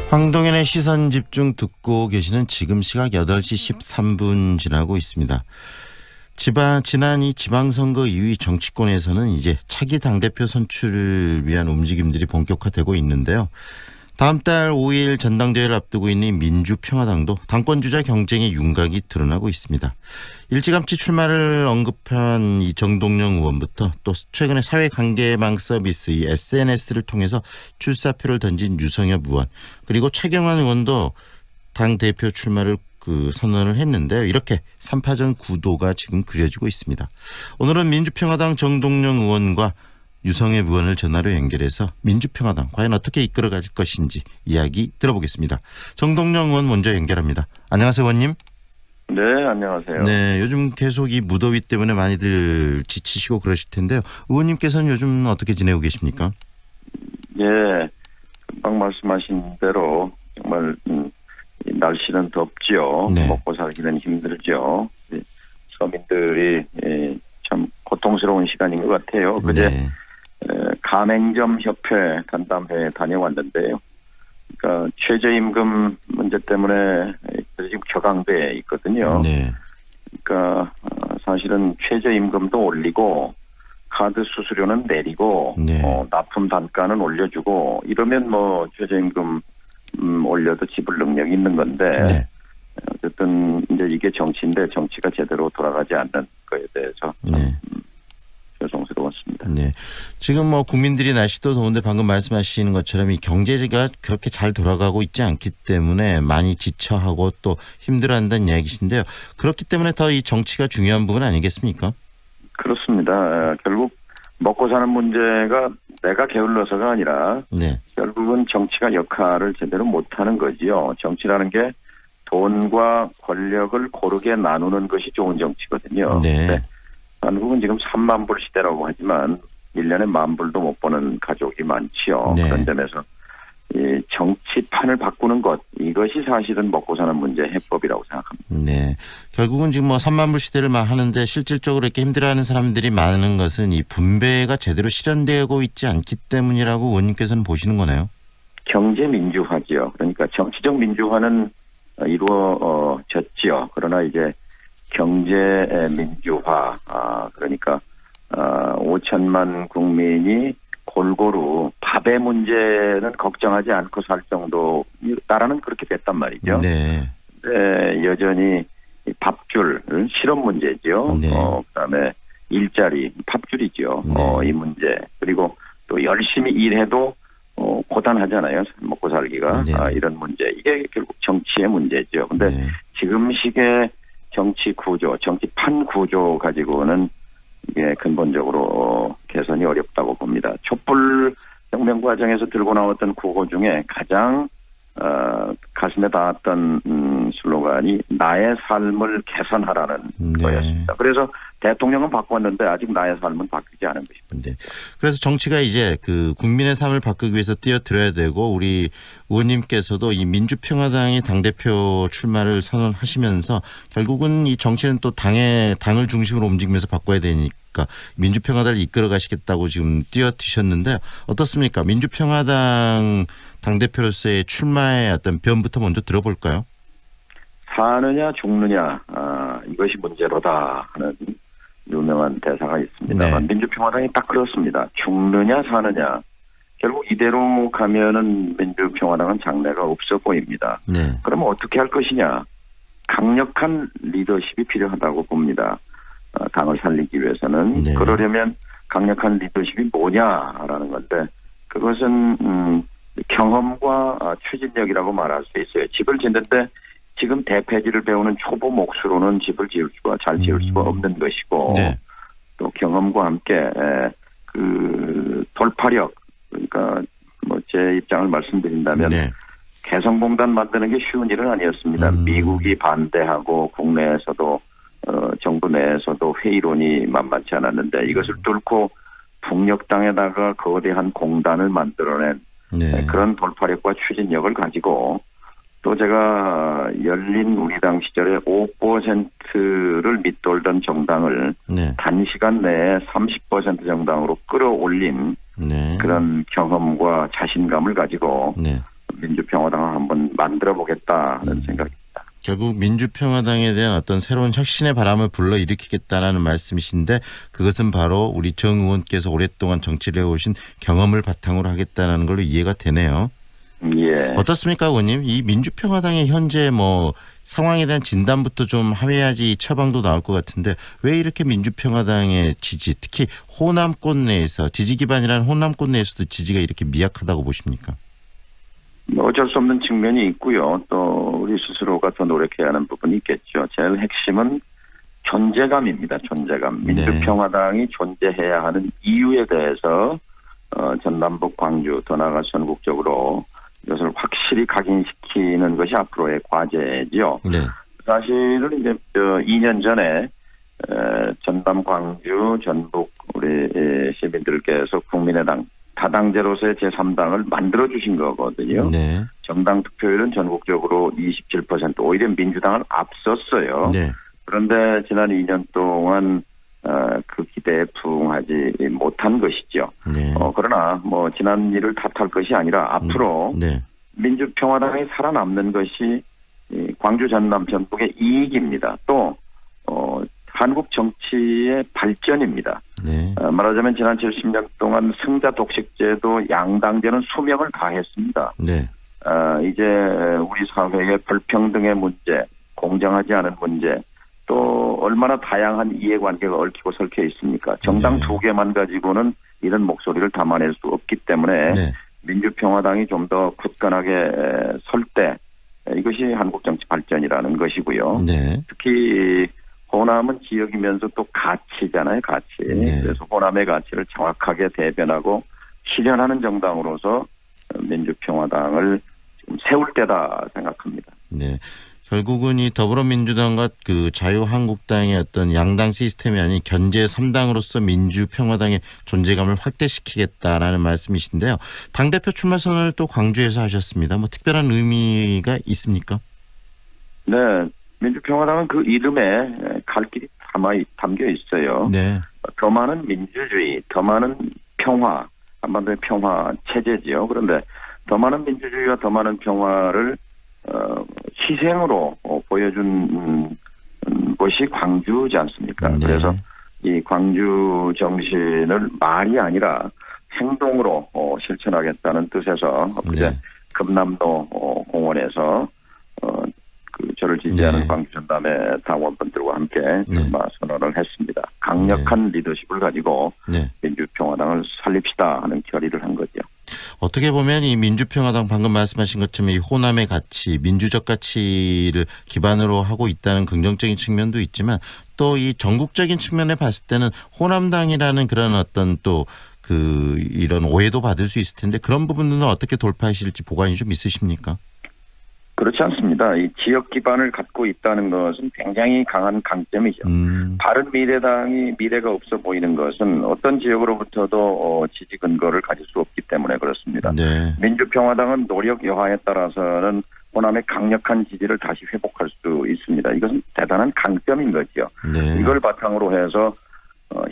황동현의 시선집중 듣고 계시는 지금 시각 8시 13분 지나고 있습니다. 지난 이 지방선거 이후 정치권에서는 이제 차기 당대표 선출을 위한 움직임들이 본격화되고 있는데요. 다음 달 5일 전당대회를 앞두고 있는 민주평화당도 당권주자 경쟁의 윤곽이 드러나고 있습니다. 일찌감치 출마를 언급한 이 정동영 의원부터 또 최근에 사회관계망 서비스 이 SNS를 통해서 출사표를 던진 유성엽 의원, 그리고 최경환 의원도 당대표 출마를 선언을 했는데요. 이렇게 3파전 구도가 지금 그려지고 있습니다. 오늘은 민주평화당 정동영 의원과 유성엽 의원을 전화로 연결해서 민주평화당 과연 어떻게 이끌어갈 것인지 이야기 들어보겠습니다. 정동영 의원 먼저 연결합니다. 안녕하세요, 의원님. 네, 안녕하세요. 네, 요즘 계속 이 무더위 때문에 많이들 지치시고 그러실 텐데요. 의원님께서는 요즘 어떻게 지내고 계십니까? 예, 금방 말씀하신 대로 정말 날씨는 덥죠. 네. 먹고 살기는 힘들죠. 서민들이 참 고통스러운 시간인 것 같아요. 그제 네. 가맹점 협회 간담회에 다녀왔는데요. 그러니까 최저임금 문제 때문에 지금 격앙돼 있거든요. 네. 그러니까 사실은 최저임금도 올리고 카드 수수료는 내리고 네. 납품 단가는 올려주고 이러면 뭐 최저임금 올려도 지불 능력이 있는 건데 네. 어쨌든 이제 이게 정치인데 정치가 제대로 돌아가지 않는 거에 대해서 네. 죄송스러웠습니다. 네. 지금 뭐 국민들이 날씨도 더운데 방금 말씀하시는 것처럼 이 경제가 그렇게 잘 돌아가고 있지 않기 때문에 많이 지쳐하고 또 힘들어한다는 이야기신데요. 그렇기 때문에 더 이 정치가 중요한 부분 아니겠습니까? 그렇습니다. 결국 먹고 사는 문제가 내가 게을러서가 아니라 네. 결국은 정치가 역할을 제대로 못하는 거지요. 정치라는 게 돈과 권력을 고르게 나누는 것이 좋은 정치거든요. 네. 한국은 지금 3만 불 시대라고 하지만 1년에 10,000불도 못 버는 가족이 많지요. 네. 그런 점에서 이 정치판을 바꾸는 것, 이것이 사실은 먹고 사는 문제의 해법이라고 생각합니다. 네. 결국은 지금 뭐 3만 불 시대를 하는데 실질적으로 이렇게 힘들어하는 사람들이 많은 것은 이 분배가 제대로 실현되고 있지 않기 때문이라고 의원님께서는 보시는 거네요. 경제 민주화지요. 그러니까 정치적 민주화는 이루어졌지요. 그러나 이제 경제 민주화, 그러니까 5천만 국민이 골고루 밥의 문제는 걱정하지 않고 살 정도 나라는 그렇게 됐단 말이죠. 네. 네, 여전히 밥줄 실업 문제죠. 네. 그다음에 일자리 밥줄이죠. 네. 이 문제, 그리고 또 열심히 일해도 고단하잖아요. 먹고 살기가. 네. 이런 문제, 이게 결국 정치의 문제죠. 근데 네. 지금 시기에 정치 구조, 정치판 구조 가지고는 이게 근본적으로 개선이 어렵다고 봅니다. 촛불 혁명 과정에서 들고 나왔던 구호 중에 가장 가슴에 닿았던 슬로건이 나의 삶을 개선하라는 네. 거였습니다. 그래서 대통령은 바꿨는데 아직 나의 삶은 바뀌지 않은 것입니다. 네. 그래서 정치가 이제 그 국민의 삶을 바꾸기 위해서 뛰어들어야 되고, 우리 의원님께서도 이 민주평화당이 당대표 출마를 선언하시면서 결국은 이 정치는 또 당을 중심으로 움직이면서 바꿔야 되니까 민주평화당을 이끌어 가시겠다고 지금 뛰어드셨는데 어떻습니까? 민주평화당 당대표로서의 출마의 어떤 변부터 먼저 들어볼까요? 사느냐 죽느냐, 이것이 문제로다 하는 유명한 대사가 있습니다만, 네. 민주평화당이 딱 그렇습니다. 죽느냐 사느냐. 결국 이대로 가면은 민주평화당은 장래가 없어 보입니다. 네. 그러면 어떻게 할 것이냐. 강력한 리더십이 필요하다고 봅니다. 당을 살리기 위해서는. 네. 그러려면 강력한 리더십이 뭐냐라는 건데, 그것은 경험과 추진력이라고 말할 수 있어요. 집을 짓는데 지금 대패지를 배우는 초보 몫으로는 집을 잘 지을 수가 없는 것이고, 네. 또 경험과 함께 그 돌파력, 그러니까 뭐 제 입장을 말씀드린다면 네. 개성공단 만드는 게 쉬운 일은 아니었습니다. 미국이 반대하고 국내에서도 정부 내에서도 회의론이 만만치 않았는데, 이것을 뚫고 북녘 땅에다가 거대한 공단을 만들어낸 네. 그런 돌파력과 추진력을 가지고, 또 제가 열린 우리당 시절에 5%를 밑돌던 정당을 네. 단시간 내에 30% 정당으로 끌어올린 네. 그런 경험과 자신감을 가지고 네. 민주평화당을 한번 만들어 보겠다는 생각입니다. 결국 민주평화당에 대한 어떤 새로운 혁신의 바람을 불러일으키겠다라는 말씀이신데 그것은 바로 우리 정 의원께서 오랫동안 정치를 해오신 경험을 바탕으로 하겠다는 걸로 이해가 되네요. 예. 어떻습니까, 의원님? 이 민주평화당의 현재 뭐 상황에 대한 진단부터 좀 해야지 처방도 나올 것 같은데 왜 이렇게 민주평화당의 지지, 특히 호남권 내에서 지지 기반이라는 호남권 내에서도 지지가 이렇게 미약하다고 보십니까? 어쩔 수 없는 측면이 있고요. 또 우리 스스로가 더 노력해야 하는 부분이 있겠죠. 제일 핵심은 존재감입니다. 존재감. 민주평화당이 존재해야 하는 이유에 대해서 전남북 광주 더 나아가 전국적으로 이것을 확실히 각인시키는 것이 앞으로의 과제죠. 네. 사실은 이제 2년 전에 전남 광주 전북 우리 시민들께서 국민의당 다당제로서의 제3당을 만들어주신 거거든요. 네. 정당 투표율은 전국적으로 27%, 오히려 민주당을 앞섰어요. 네. 그런데 지난 2년 동안 그 기대에 부응하지 못한 것이죠. 네. 그러나 뭐 지난 일을 탓할 것이 아니라 앞으로 네. 민주평화당이 살아남는 것이 이 광주 전남 전북의 이익입니다. 또 한국 정치의 발전입니다. 네. 말하자면 지난 70년 동안 승자 독식제도 양당제는 수명을 다했습니다. 네. 이제 우리 사회의 불평등의 문제, 공정하지 않은 문제, 또 얼마나 다양한 이해관계가 얽히고 설켜 있습니까? 정당 네. 2개만 가지고는 이런 목소리를 담아낼 수 없기 때문에 네. 민주평화당이 좀 더 굳건하게 설 때 이것이 한국 정치 발전이라는 것이고요. 네. 특히 호남은 지역이면서 또 가치잖아요, 가치. 네. 그래서 호남의 가치를 정확하게 대변하고 실현하는 정당으로서 민주평화당을 좀 세울 때다 생각합니다. 네. 결국은 이 더불어민주당과 그 자유한국당의 어떤 양당 시스템이 아닌 견제 3당으로서 민주평화당의 존재감을 확대시키겠다라는 말씀이신데요. 당대표 출마 선언을 또 광주에서 하셨습니다. 뭐 특별한 의미가 있습니까? 네. 민주평화당은 그 이름에 갈 길이 담겨 있어요. 네. 더 많은 민주주의, 더 많은 평화, 한반도의 평화 체제지요. 그런데 더 많은 민주주의와 더 많은 평화를 희생으로 보여준 것이 광주지 않습니까? 네. 그래서 이 광주 정신을 말이 아니라 행동으로 실천하겠다는 뜻에서 엊그제 네. 금남로 공원에서 저를 지지하는 네. 광주 전남의 당원분들과 함께 출마 선언을 했습니다. 강력한 리더십을 가지고 네. 민주평화당을 살립시다 하는 결의를 한 거죠. 어떻게 보면 이 민주평화당 방금 말씀하신 것처럼 이 호남의 가치, 민주적 가치를 기반으로 하고 있다는 긍정적인 측면도 있지만 또 이 전국적인 측면에 봤을 때는 호남당이라는 그런 어떤 또 이런 오해도 받을 수 있을 텐데 그런 부분들은 어떻게 돌파하실지 보관이 좀 있으십니까? 그렇지 않습니다. 이 지역 기반을 갖고 있다는 것은 굉장히 강한 강점이죠. 바른미래당이 미래가 없어 보이는 것은 어떤 지역으로부터도 지지 근거를 가질 수 없기 때문에 그렇습니다. 네. 민주평화당은 노력 여하에 따라서는 호남의 강력한 지지를 다시 회복할 수 있습니다. 이것은 대단한 강점인 거죠. 네. 이걸 바탕으로 해서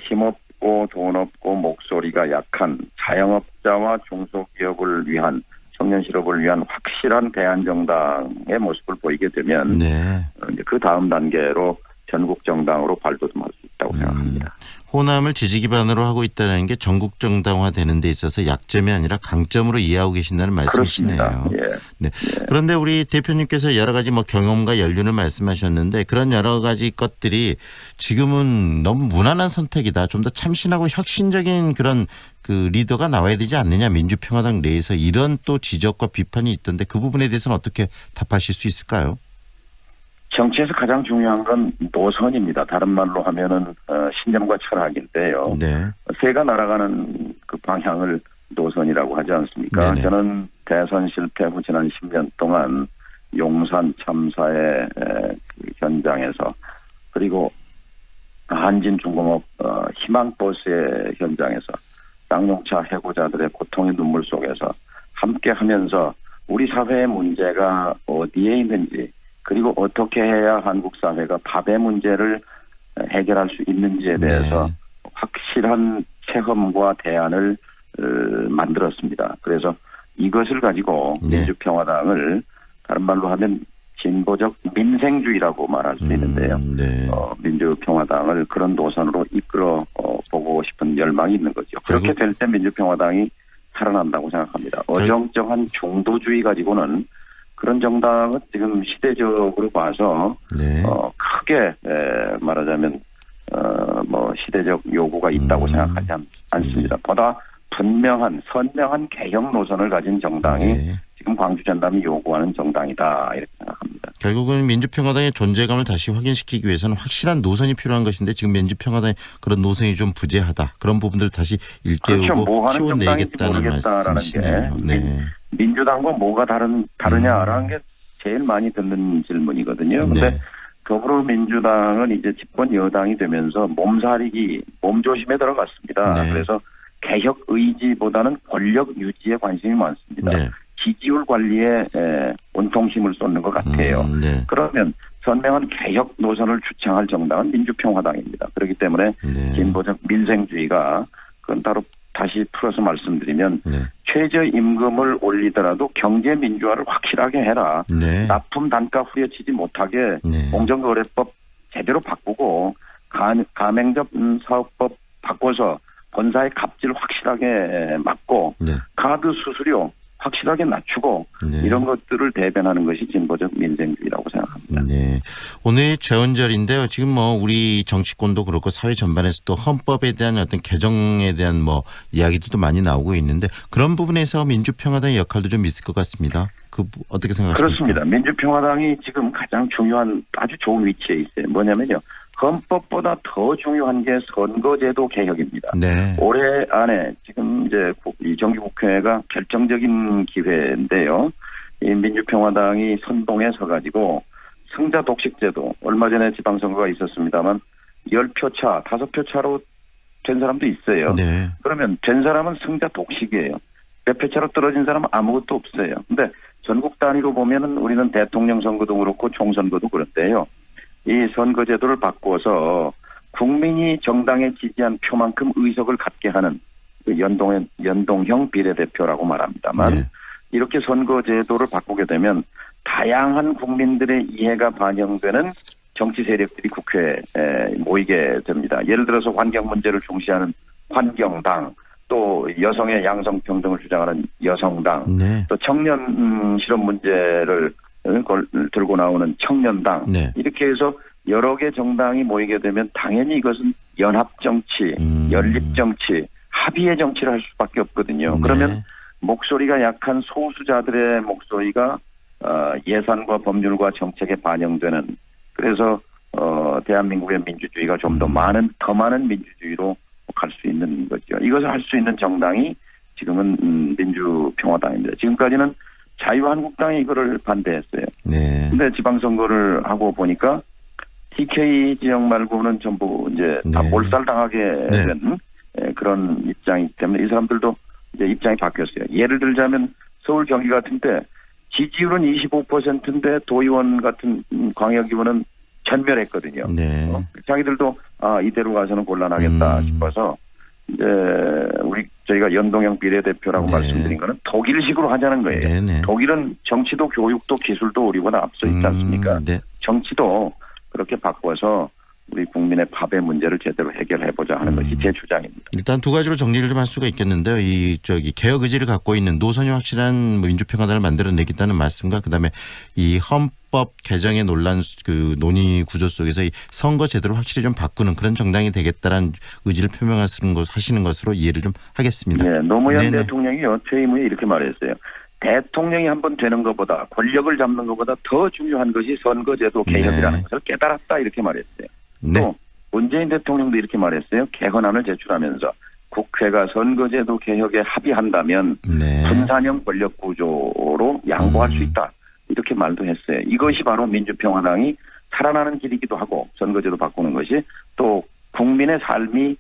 힘없고 돈 없고 목소리가 약한 자영업자와 중소기업을 위한 청년 실업을 위한 확실한 대안정당의 모습을 보이게 되면 네. 그 다음 단계로 전국 정당으로 발돋움할 수 있다고 생각합니다. 호남을 지지 기반으로 하고 있다는 게 전국 정당화되는 데 있어서 약점이 아니라 강점으로 이해하고 계신다는 말씀이시네요. 그렇습니다. 예. 네. 그런데 우리 대표님께서 여러 가지 뭐 경험과 연륜을 말씀하셨는데 그런 여러 가지 것들이 지금은 너무 무난한 선택이다. 좀 더 참신하고 혁신적인 그런 리더가 나와야 되지 않느냐. 민주평화당 내에서 이런 또 지적과 비판이 있던데 그 부분에 대해서는 어떻게 답하실 수 있을까요? 정치에서 가장 중요한 건 노선입니다. 다른 말로 하면은 신념과 철학인데요. 네. 새가 날아가는 그 방향을 노선이라고 하지 않습니까? 네네. 저는 대선 실패 후 지난 10년 동안 용산 참사의 그 현장에서 그리고 한진중공업 희망버스의 현장에서 쌍용차 해고자들의 고통의 눈물 속에서 함께하면서 우리 사회의 문제가 어디에 있는지 그리고 어떻게 해야 한국 사회가 밥의 문제를 해결할 수 있는지에 대해서 확실한 체험과 대안을 만들었습니다. 그래서 이것을 가지고 네. 민주평화당을 다른 말로 하면 진보적 민생주의라고 말할 수 있는데요. 네. 민주평화당을 그런 노선으로 이끌어 보고 싶은 열망이 있는 거죠. 그렇게 될 때 민주평화당이 살아난다고 생각합니다. 어정쩡한 중도주의 가지고는 그런 정당은 지금 시대적으로 봐서 네. 크게 말하자면 뭐 시대적 요구가 있다고 생각하지 않습니다. 보다 분명한 선명한 개혁 노선을 가진 정당이 네. 지금 광주 전남이 요구하는 정당이다 이렇게 생각합니다. 결국은 민주평화당의 존재감을 다시 확인시키기 위해서는 확실한 노선이 필요한 것인데 지금 민주평화당의 그런 노선이 좀 부재하다. 그런 부분들을 다시 일깨우고 그렇죠. 뭐 하는 정당인지 키워내겠다는 모르겠다라는 말씀이시네요. 게 네. 민주당과 뭐가 다르냐라는 게 제일 많이 듣는 질문이거든요. 근데 네. 더불어민주당은 이제 집권 여당이 되면서 몸살이기, 몸조심에 들어갔습니다. 네. 그래서 개혁 의지보다는 권력 유지에 관심이 많습니다. 네. 지지율 관리에 온통 힘을 쏟는 것 같아요. 네. 그러면 선명한 개혁 노선을 주창할 정당은 민주평화당입니다. 그렇기 때문에 네. 진보적 민생주의가 그건 따로 다시 풀어서 말씀드리면 네. 최저임금을 올리더라도 경제민주화를 확실하게 해라. 네. 납품 단가 후려치지 못하게 네. 공정거래법 제대로 바꾸고 가맹점 사업법 바꿔서 본사의 갑질 확실하게 막고 네. 카드 수수료 확실하게 낮추고 네. 이런 것들을 대변하는 것이 진보적 민생주의라고 생각합니다. 네. 오늘 재헌절인데요. 지금 뭐 우리 정치권도 그렇고 사회 전반에서도 헌법에 대한 어떤 개정에 대한 뭐 이야기들도 많이 나오고 있는데 그런 부분에서 민주평화당의 역할도 좀 있을 것 같습니다. 어떻게 생각하십니까? 그렇습니다. 민주평화당이 지금 가장 중요한 아주 좋은 위치에 있어요. 뭐냐면요. 헌법보다 더 중요한 게 선거제도 개혁입니다. 네. 올해 안에 지금 이제 이 정기국회가 결정적인 기회인데요. 이 민주평화당이 선봉에 서가지고 승자 독식제도 얼마 전에 지방선거가 있었습니다만 10표 차, 5표 차로 된 사람도 있어요. 네. 그러면 된 사람은 승자 독식이에요. 몇 표 차로 떨어진 사람은 아무것도 없어요. 근데 전국 단위로 보면은 우리는 대통령 선거도 그렇고 총선거도 그런데요. 이 선거제도를 바꾸어서 국민이 정당에 지지한 표만큼 의석을 갖게 하는 그 연동형 비례대표라고 말합니다만 네. 이렇게 선거제도를 바꾸게 되면 다양한 국민들의 이해가 반영되는 정치 세력들이 국회에 모이게 됩니다. 예를 들어서 환경 문제를 중시하는 환경당, 또 여성의 양성평등을 주장하는 여성당, 네. 또 청년 실업 문제를 들고 나오는 청년당, 네. 이렇게 해서 여러 개 정당이 모이게 되면 당연히 이것은 연합정치, 연립정치, 합의의 정치를 할 수밖에 없거든요. 네. 그러면 목소리가 약한 소수자들의 목소리가 예산과 법률과 정책에 반영되는, 그래서 대한민국의 민주주의가 좀 더 많은 민주주의로 갈 수 있는 거죠. 이것을 할 수 있는 정당이 지금은 민주평화당입니다. 지금까지는 자유한국당이 이거를 반대했어요. 네. 근데 지방선거를 하고 보니까 TK 지역 말고는 전부 이제 다 네. 몰살당하게 네. 된 그런 입장이기 때문에 이 사람들도 이제 입장이 바뀌었어요. 예를 들자면 서울 경기 같은데 지지율은 25%인데 도의원 같은 광역의원은 전멸했거든요. 네. 자기들도 이대로 가서는 곤란하겠다 싶어서 이제 저희가 연동형 비례대표라고 네. 말씀드린 거는 독일식으로 하자는 거예요. 네네. 독일은 정치도 교육도 기술도 우리보다 앞서 있지 않습니까? 네. 정치도 그렇게 바꿔서 우리 국민의 밥의 문제를 제대로 해결해보자 하는 것이 제 주장입니다. 일단 두 가지로 정리를 좀 할 수가 있겠는데요. 개혁 의지를 갖고 있는 노선이 확실한 민주평화당을 만들어내겠다는 말씀과 그다음에 이 헌법 개정의 논의 구조 속에서 이 선거 제도를 확실히 좀 바꾸는 그런 정당이 되겠다는 의지를 하시는 것으로 이해를 좀 하겠습니다. 네, 노무현 네네. 대통령이요 퇴임 후에 이렇게 말했어요. 대통령이 한번 되는 것보다 권력을 잡는 것보다 더 중요한 것이 선거제도 개혁이라는 네. 것을 깨달았다 이렇게 말했어요. 네. 또 문재인 대통령도 이렇게 말했어요. 개헌안을 제출하면서 국회가 선거제도 개혁에 합의한다면 네. 분산형 권력 구조로 양보할 수 있다. 이렇게 말도 했어요. 이것이 바로 민주평화당이 살아나는 길이기도 하고 선거제도 바꾸는 것이 또 국민의 삶이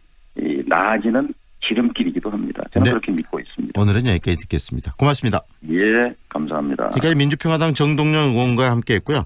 나아지는 지름길이기도 합니다. 저는 네. 그렇게 믿고 있습니다. 오늘은 여기까지 듣겠습니다. 고맙습니다. 예, 감사합니다. 지금까지 민주평화당 정동영 의원과 함께했고요.